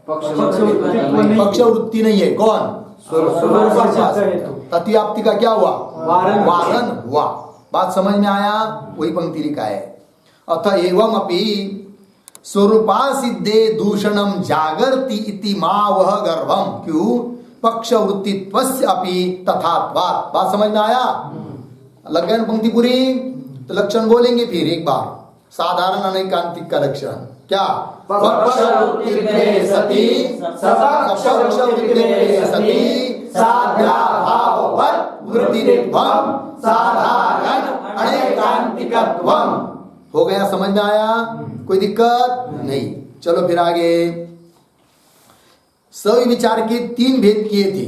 Speaker 1: पक्ष वृत्ति नहीं है। कौन? अतिव्याप्ति का क्या हुआ? वारण हुआ। बात समझ में आया? वही पंक्ति लिखा है। अथ एवं अपि स्वरूपा सिद्धे दूषणम जागर्ति इति मावह गर्भम। क्यों? पक्ष वृत्तित्वस्य अपि तथात्वात्। बात समझ में आया? लग गया पंक्ति पूरी? तो लक्षण बोलेंगे फिर एक बार। साधारण अनैकांतिक का लक्षण क्या?
Speaker 2: पक्ष वृत्तित्वे सति सपक्ष वृत्तित्वे सति साध्याभाववत् वृत्तित्वम् साधारण अनैकांतिकत्वम्।
Speaker 1: हो गया? समझ में आया? कोई दिक्कत नहीं? चलो फिर आगे। सभी विचार के 3 भेद किए थे।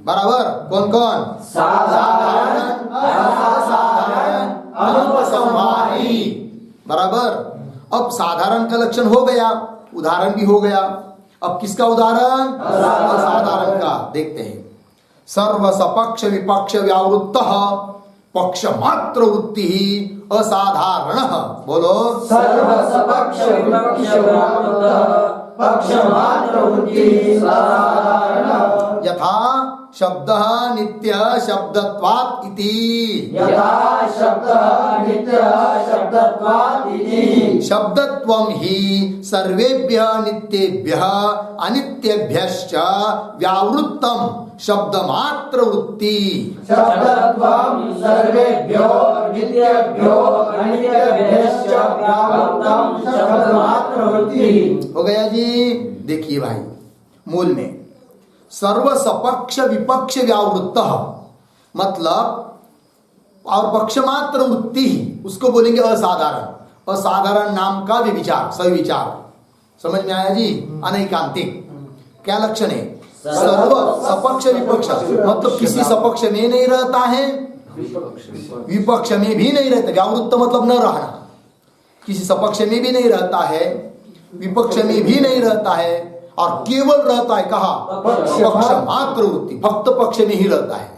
Speaker 1: बराबर? कौन कौन?
Speaker 2: साधारण, असाधारण, अनुपसंहारी।
Speaker 1: बराबर। अब साधारण का लक्षण हो गया, उदाहरण भी हो गया। अब किसका उदाहरण? असाधारण का। देखते हैं। सर्व सपक्ष विपक्ष व्यावृत्तः पक्ष मात्र वृत्ति ही असाधारण। बोलो।
Speaker 2: सर्व सपक्ष विपक्ष व्यावृत्तः पक्षमात्र वृत्ति साधारण
Speaker 1: यथा शब्दः नित्य शब्दत्वात् इति
Speaker 2: यथा शब्दः नित्य शब्दत्वात् इति
Speaker 1: शब्दत्वं हि सर्वेभ्यः नित्येभ्यः अनित्येभ्यश्च व्यावृत्तम् शब्दमात्र वृत्ति
Speaker 2: शब्दत्वं सर्वेभ्यो नित्येभ्यो अनित्येभ्यश्च व्यावृत्तम् शब्दमात्र वृत्ति।
Speaker 1: हो गया जी। देखिए भाई, मूल में सर्व सपक्ष विपक्ष व्यावृत्त मतलब और पक्षमात्र वृत्ति ही उसको बोलेंगे असाधारण। असाधारण नाम का विचार सविचार, समझ में आया जी। अनैकांतिक क्या लक्षण है? सर्व सपक्ष विपक्ष मतलब किसी सपक्ष में नहीं रहता है, विपक्ष में भी नहीं रहता। व्यावृत्त मतलब न रहना, किसी सपक्ष में भी नहीं रहता है, विपक्ष में भी नहीं रहता है, और केवल रहता है कहा? पक्ष मात्र वृत्ति, भक्त पक्ष में ही रहता है।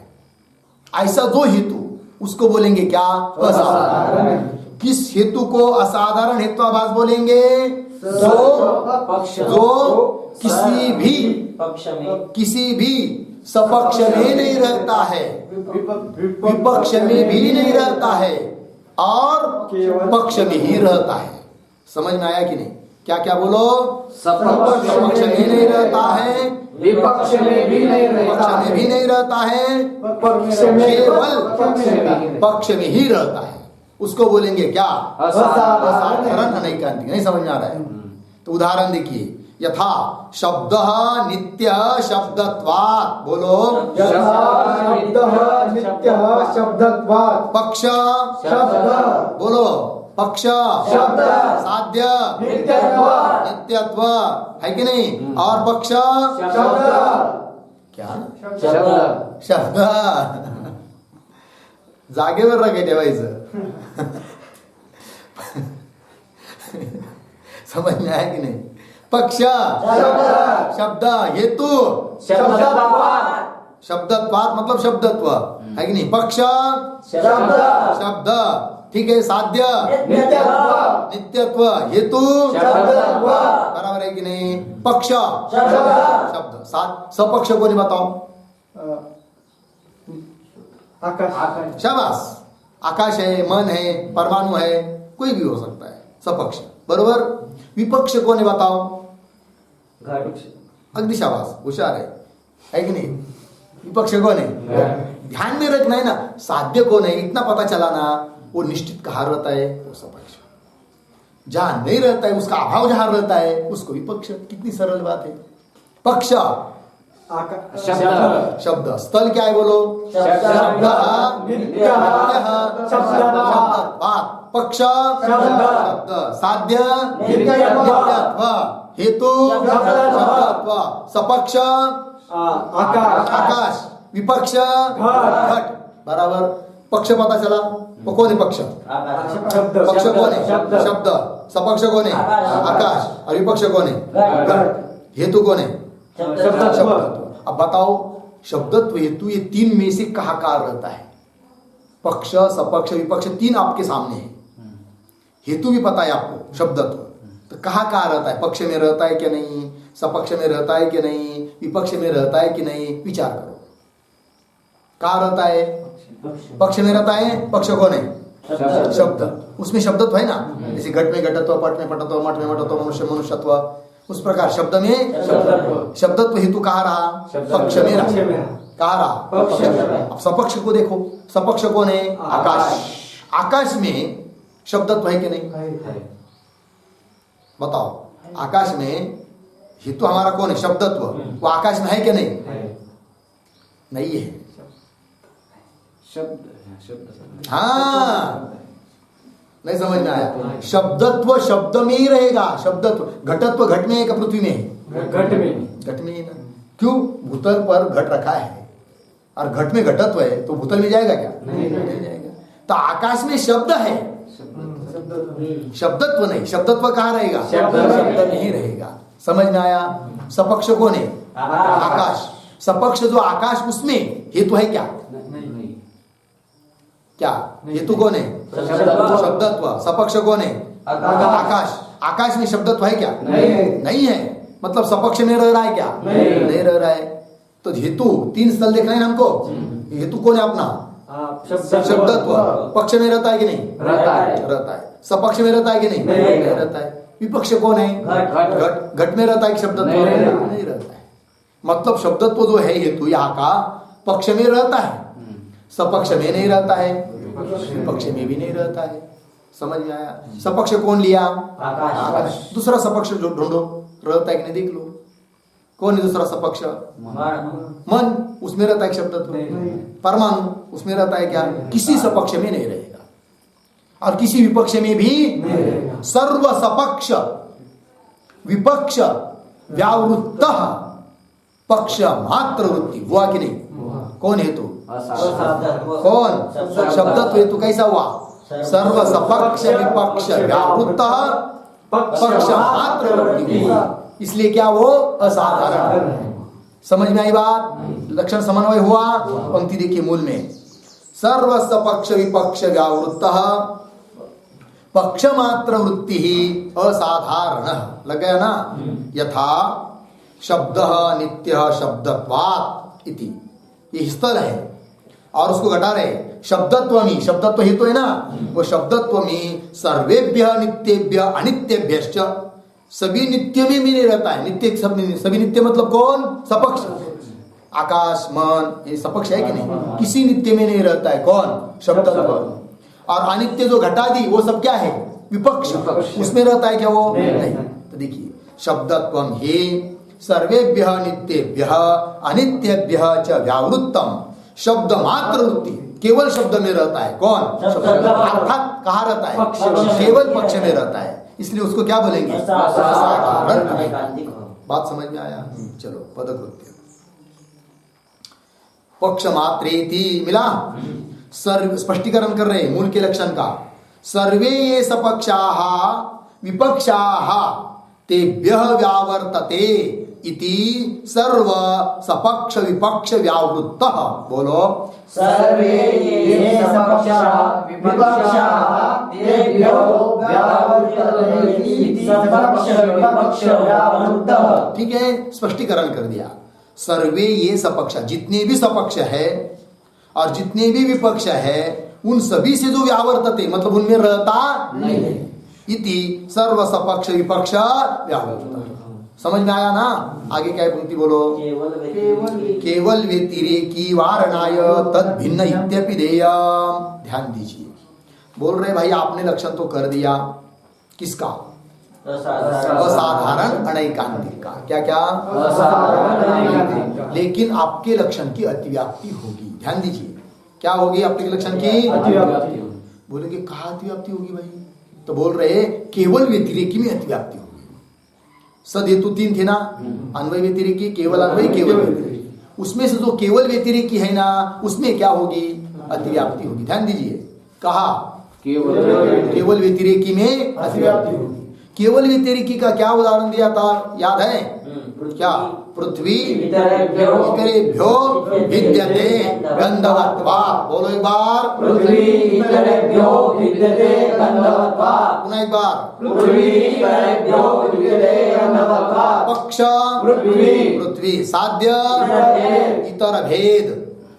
Speaker 1: ऐसा जो हेतु उसको बोलेंगे क्या? असाधारण। किस हेतु को असाधारण हेत्वाभास बोलेंगे? जो किसी भी सपक्ष में नहीं रहता है, विपक्ष में भी नहीं रहता है, और पक्ष में ही रहता है। समझ में आया कि नहीं? क्या क्या बोलो? सपक्ष में नहीं रहता है,
Speaker 2: विपक्ष में भी नहीं रहता
Speaker 1: पक्ष में भी नहीं रहता है, केवल पक्ष में ही रहता है। उसको बोलेंगे क्या? असाधारण अनैकांतिक। नहीं समझ में आ रहा है? तो उदाहरण देखिए, यथा शब्दः नित्य शब्दत्वात्, बोलो
Speaker 2: शब्दः नित्य शब्दत्वात्
Speaker 1: पक्ष
Speaker 2: शब्द
Speaker 1: बोलो पक्ष
Speaker 2: शब्द
Speaker 1: साध्य नित्यत्व है कि नहीं? और पक्ष
Speaker 2: शब्द
Speaker 1: क्या?
Speaker 2: शब्द
Speaker 1: शब्द जागेवर राखे ठेवायचं। समझ में आया कि नहीं? पक्ष शब्द हेतु शब्दत्वात् मतलब शब्दत्व है कि नहीं? पक्ष शब्द ठीक है, साध्य नित्यत्व हेतु बराबर है कि नहीं? पक्ष शब्द सपक्ष को नहीं बताओ?
Speaker 2: आकाश
Speaker 1: शाबाश। आकाश है, मन है, परमाणु है, कोई भी हो सकता है सपक्ष, बरोबर। विपक्ष को नहीं बताओ? अगदी शाबाश, होशियार है कि नहीं? विपक्ष कौन है? ध्यान में रखना है ना। साध्य कौन है इतना पता चला ना, वो निश्चित कहाँ रहता है? वो सपक्ष। जहां नहीं रहता है, उसका अभाव जहां रहता है, उसको विपक्ष। कितनी सरल बात है। पक्ष शब्द स्थल क्या है बोलो? शब्द पक्ष शब्द साध्य नित्यत्व हेतु शब्दत्व सपक्ष आकाश विपक्ष घट। बराबर। पक्ष पता चला? वो कौन है पक्ष? पक्ष कौन है? शब्द। सपक्ष कौन है? आकाश। और विपक्ष कौन है? घट। हेतु कौन है? शब्दत्व। अब बताओ, शब्दत्व हेतु ये तीन में से कहाँ कार रहता है? पक्ष सपक्ष विपक्ष तीन आपके सामने है। हेतु भी पता है आपको, शब्दत्व। तो कहाँ कहाँ रहता है? पक्ष में रहता है कि नहीं? सपक्ष में रहता है कि नहीं? विपक्ष में रहता है कि नहीं? विचार करो। कहाँ रहता है? पक्ष में रहता है। पक्ष कौन है? शब्द। उसमें शब्दत्व है ना, जैसे घट में घटत्व, पट में पटत्व, मठ में मठत्व, मनुष्य मनुष्यत्व। उस प्रकार शब्द में शब्दत्व हेतु कहाँ रहा? पक्ष में रहा। कहाँ रहा? अब सपक्ष को देखो। सपक्ष कौन है? आकाश। आकाश में शब्दत्व है कि नहीं? बताओ, आकाश में हेतु हमारा कौन है? शब्दत्व। वो आकाश में है कि नहीं? नहीं है। हाँ, नहीं समझ में आया? शब्दत्व शब्द में ही रहेगा। शब्दत्व घटत्व घट में है कि पृथ्वी में है? घट में ही ना। क्यों? भूतल पर घट रखा है, और घट में घटत्व है, तो भूतल में जाएगा क्या? नहीं जाएगा। तो आकाश में शब्द है, शब्दत्व नहीं। शब्दत्व कहाँ रहेगा? शब्द में ही रहेगा। समझ में आया? सपक्ष कौन है? आकाश। सपक्ष जो आकाश, उसमें हेतु है क्या? क्या हेतु कौन है? शब्दत्व। सपक्ष कौन है? आकाश। आकाश में शब्दत्व है क्या? नहीं है। मतलब सपक्ष में रह रहा है क्या? नहीं रह रहा है। तो हेतु 3 स्थल देखना है ना हमको। हेतु कौन है अपना? शब्दत्व। पक्ष में रहता है कि नहीं? रहता है। सपक्ष में रहता है कि नहीं? नहीं रहता है। विपक्ष कौन है? घट। घट में रहता है कि शब्दत्व? नहीं रहता है। मतलब शब्दत्व जो है हेतु यहाँ का पक्ष में रहता है, सपक्ष में नहीं रहता है, विपक्ष में भी नहीं रहता है। समझ में आया? सपक्ष कौन लिया? आकाश। दूसरा सपक्ष जो ढूंढो, रहता है कि नहीं देख लो। कौन है दूसरा सपक्ष? मन। उसमें रहता है शब्दत्व। परमाणु उसमें रहता है क्या? किसी सपक्ष में नहीं रहेगा और किसी विपक्ष में भी सर्व सपक्ष विपक्ष व्यावृत्त पक्ष मात्र वृत्ति हुआ कि नहीं? कौन हेतु? कौन? शब्दत्व हेतु कैसा हुआ? सर्व सपक्ष विपक्ष व्यावृत्त पक्ष मात्र वृत्ति हुआ, इसलिए क्या वो असाधारण है। समझ में आई बात? लक्षण समन्वय हुआ। पंक्ति देखिए मूल में, सर्व सपक्ष विपक्ष व्यावृत्त पक्ष मात्र वृत्ति ही असाधारण। लग गया ना? यथा शब्द नित्य शब्दत्वात् इति, ये स्थल है और उसको घटा रहे शब्दत्वमी। शब्दत्व हेतु है ना, वो शब्दत्वमी सर्वेभ्य नित्येभ्य अनित्येभ्यश्च, सभी नित्य में भी नहीं रहता है। नित्य सभी नित्य मतलब कौन? सपक्ष। आकाश मन ये सपक्ष है कि नहीं? किसी नित्य में नहीं रहता है। कौन? शब्दत्व। और अनित्य जो घटा दी वो सब क्या है? विपक्ष। उसमें रहता है क्या वो? नहीं। तो देखिए शब्दत्वम ही सर्वेभ्य नित्येभ्य अनित्येभ्य च व्यावृत्तम शब्द मात्र वृत्ति, केवल शब्द में रहता है। कौन? अर्थात कहाँ रहता है? केवल पक्ष में रहता है, इसलिए उसको क्या बोलेंगे? बात समझ में आया? चलो पदकृत्य पक्ष मात्रेति मिला। सर्व स्पष्टीकरण कर रहे मूल के लक्षण का। सर्वे ये सपक्षाः विपक्षाः तेभ्यः व्यावर्तते इति सर्व सपक्ष विपक्ष व्यावृत्तः। बोलो
Speaker 2: सर्वे ये सपक्षाः विपक्षाः तेभ्यो व्यावर्तते इति सपक्ष विपक्ष व्यावृत्तः।
Speaker 1: ठीक है, स्पष्टीकरण कर दिया। सर्वे ये सपक्ष, जितने भी सपक्ष है और जितने भी विपक्ष है उन सभी से जो व्यावर्तते मतलब उनमें रहता नहीं है। इति सर्व सपक्ष विपक्ष व्यावर्तः। समझ में आया ना? आगे क्या है पंक्ति बोलो? केवल व्यतिरेकी वारणाय तद भिन्न इत्यपि देयम्। ध्यान दीजिए, बोल रहे भाई आपने लक्षण तो कर दिया किसका? असाधारण अनैकांतिक का। क्या क्या? असाधारण। लेकिन आपके लक्षण की अतिव्याप्ति होगी। ध्यान दीजिए, क्या होगी आपके लक्षण की? अतिव्याप्ति। बोलेंगे कहाँ अतिव्याप्ति होगी भाई? तो बोल रहे केवल व्यतिरेकी में अतिव्याप्ति होगी। सद हेतु 3 थे ना, अन्वय व्यतिरेकी, केवल अन्वय, केवल व्यतिरेकी। उसमें से जो केवल व्यतिरेकी है ना उसमें क्या होगी? अतिव्याप्ति होगी। ध्यान दीजिए, कहा केवल व्यतिरेकी में अतिव्याप्ति होगी। केवल व्यतिरेकी का क्या उदाहरण दिया था, याद है क्या? पृथ्वी इतरेभ्यो विद्यते गंधवत्वात्। बोलो एक बार,
Speaker 2: पृथ्वी इतरेभ्यो विद्यते गंधवत्वात्।
Speaker 1: पुनः एक बार,
Speaker 2: पृथ्वी इतरेभ्यो विद्यते गंधवत्वात्।
Speaker 1: पक्ष
Speaker 2: पृथ्वी,
Speaker 1: पृथ्वी साध्य इतर भेद।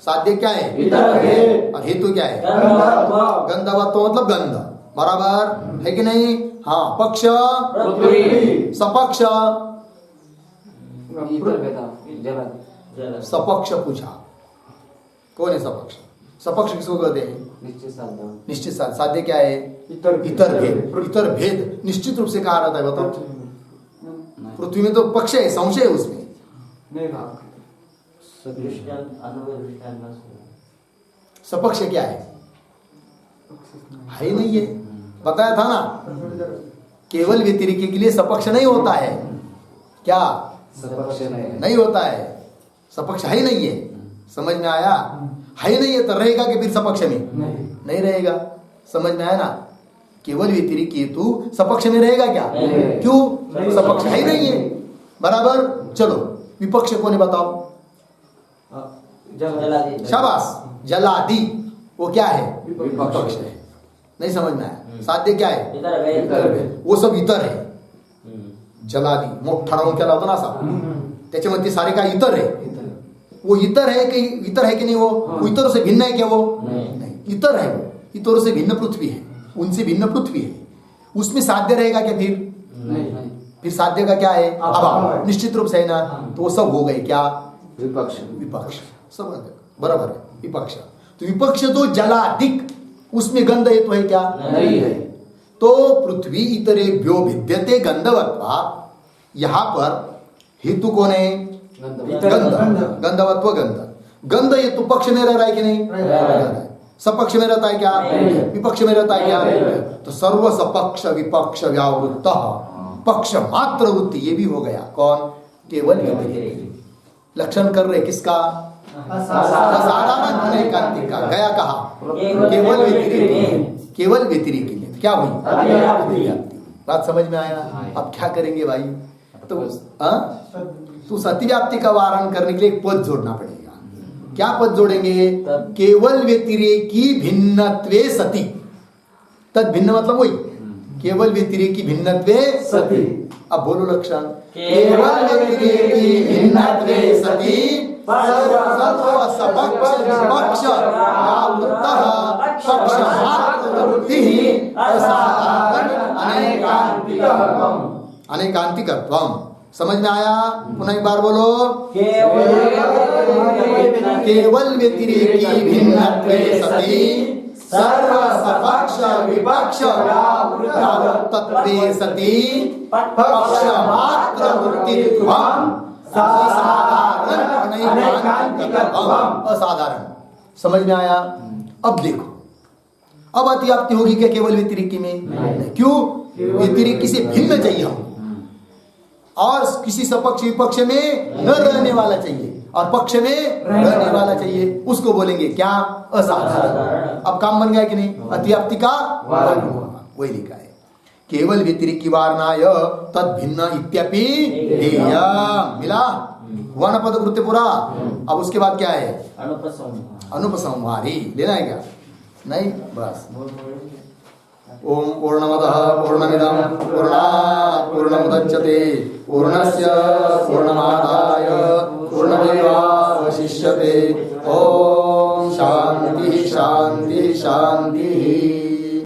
Speaker 1: साध्य क्या है?
Speaker 2: इतर भेद।
Speaker 1: और हेतु क्या है?
Speaker 2: गंधवत्व।
Speaker 1: गंधवत्व मतलब गंध। बराबर है कि नहीं? हाँ। पक्ष
Speaker 2: पृथ्वी,
Speaker 1: सपक्ष
Speaker 3: जला
Speaker 1: सपक्ष पूछा कौन है सपक्ष? सपक्ष किसको कहते हैं? निश्चित साध्य। साध्य क्या है? इतर भेद। इतर भेद निश्चित रूप से कहा रहता है, बताओ। पृथ्वी में तो पक्ष है, संशय है उसमें। सपक्ष क्या है? नहीं है, बताया था ना। केवल व्यतिरेकी के लिए सपक्ष नहीं होता है। क्या?
Speaker 3: सपक्ष
Speaker 1: नहीं होता है। सपक्ष है ही नहीं है। समझ में आया? है नहीं है तो रहेगा कि फिर सपक्ष में? नहीं रहेगा। समझ में आया ना? केवल व्यतिरेकी हेतु सपक्ष में रहेगा क्या? क्यों? सपक्ष है ही नहीं है। बराबर। चलो विपक्ष को नहीं बताओ। शाबाश। जलादि वो क्या है? विपक्ष है। नहीं समझ में आया? साध्य क्या है?
Speaker 3: इतर
Speaker 1: वो सब इतर है। जलादी मोठा राऊंड केला होता ना असा, त्याच्यामध्ये सारे काय इतर है, वो इतर है कि नहीं, वो इतरों से भिन्न है क्या, वो नहीं, इतर है वो, इतरों से भिन्न पृथ्वी है, उनसे भिन्न पृथ्वी है, उसमें साध्य रहेगा क्या, फिर साध्य का क्या है, अभाव निश्चित रूप से है ना, तो वो सब हो गए क्या, विपक्ष सब बराबर है, विपक्ष। तो विपक्ष तो जलाधिक, उसमें गंध हेतु है क्या,
Speaker 2: नहीं है।
Speaker 1: तो पृथ्वी इतरेभ्यो भिद्यते गंधवत्वा, यहां पर हेतु कौन है, गंध, गंधवत्व गंध ये तो पक्ष में रह रहा है कि नहीं, रह रहा है। सपक्ष में रहता है क्या, विपक्ष में रहता है क्या, तो सर्व सपक्ष विपक्ष व्यावृत्त पक्ष मात्र वृत्ति, ये भी हो गया कौन, केवल व्यतिरेक। लक्षण कर रहे किसका, असाधारण अनैकांतिक का, गया कहा केवल व्यतिरेक, केवल व्यतिरेक के लिए क्या हुई, बात समझ में आया। अब क्या करेंगे भाई, तो सतिव्याप्ति का वारण करने के लिए एक पद जोड़ना पड़ेगा। क्या पद जोड़ेंगे, केवल व्यतिरेकी भिन्नत्वे सति, तद भिन्न मतलब वही केवल व्यतिरेकी भिन्नत्वे
Speaker 2: सति।
Speaker 1: अब बोलो लक्षण, केवल व्यतिरेकी भिन्नत्वे सति सर्व सपक्ष विपक्ष व्यावृत्तः पक्ष मात्र वृत्तिः असाधारण अनैकांतिकत्वम्। समझ में आया, पुनः एक बार बोलो, केवल व्यतिरेकी भिन्नत्वे सति सर्व सपक्ष विपक्ष व्यावृत्तत्वे सति पक्ष मात्र वृत्तित्वम् असाधारण अनैकांतिकत्वम्। असाधारण, समझ में आया। अब देखो, अब अतिव्याप्ति होगी क्या केवल व्यतिरेकी में, क्यों, व्यतिरेकी से भिन्न चाहिए हम, और किसी सपक्ष विपक्ष में न रहने वाला चाहिए और पक्ष में रहने वाला चाहिए, उसको बोलेंगे क्या, असाधारण। अब काम बन गया कि नहीं, अतिव्याप्ति का वारण हुआ, वही लिखा है केवल व्यतिरेकी वारणाय तद भिन्न इत्यपि ध्येय, मिला हुआ ना पद कृत्य पूरा। अब उसके बाद क्या है, अनुपसंहारी, लेना है क्या, नहीं, बस ओम पूर्णमदः पूर्णमिदं पूर्णात् पूर्णमुदच्यते पूर्णस्य पूर्णमादाय पूर्णमेवावशिष्यते। ओम शांति शांति शांति।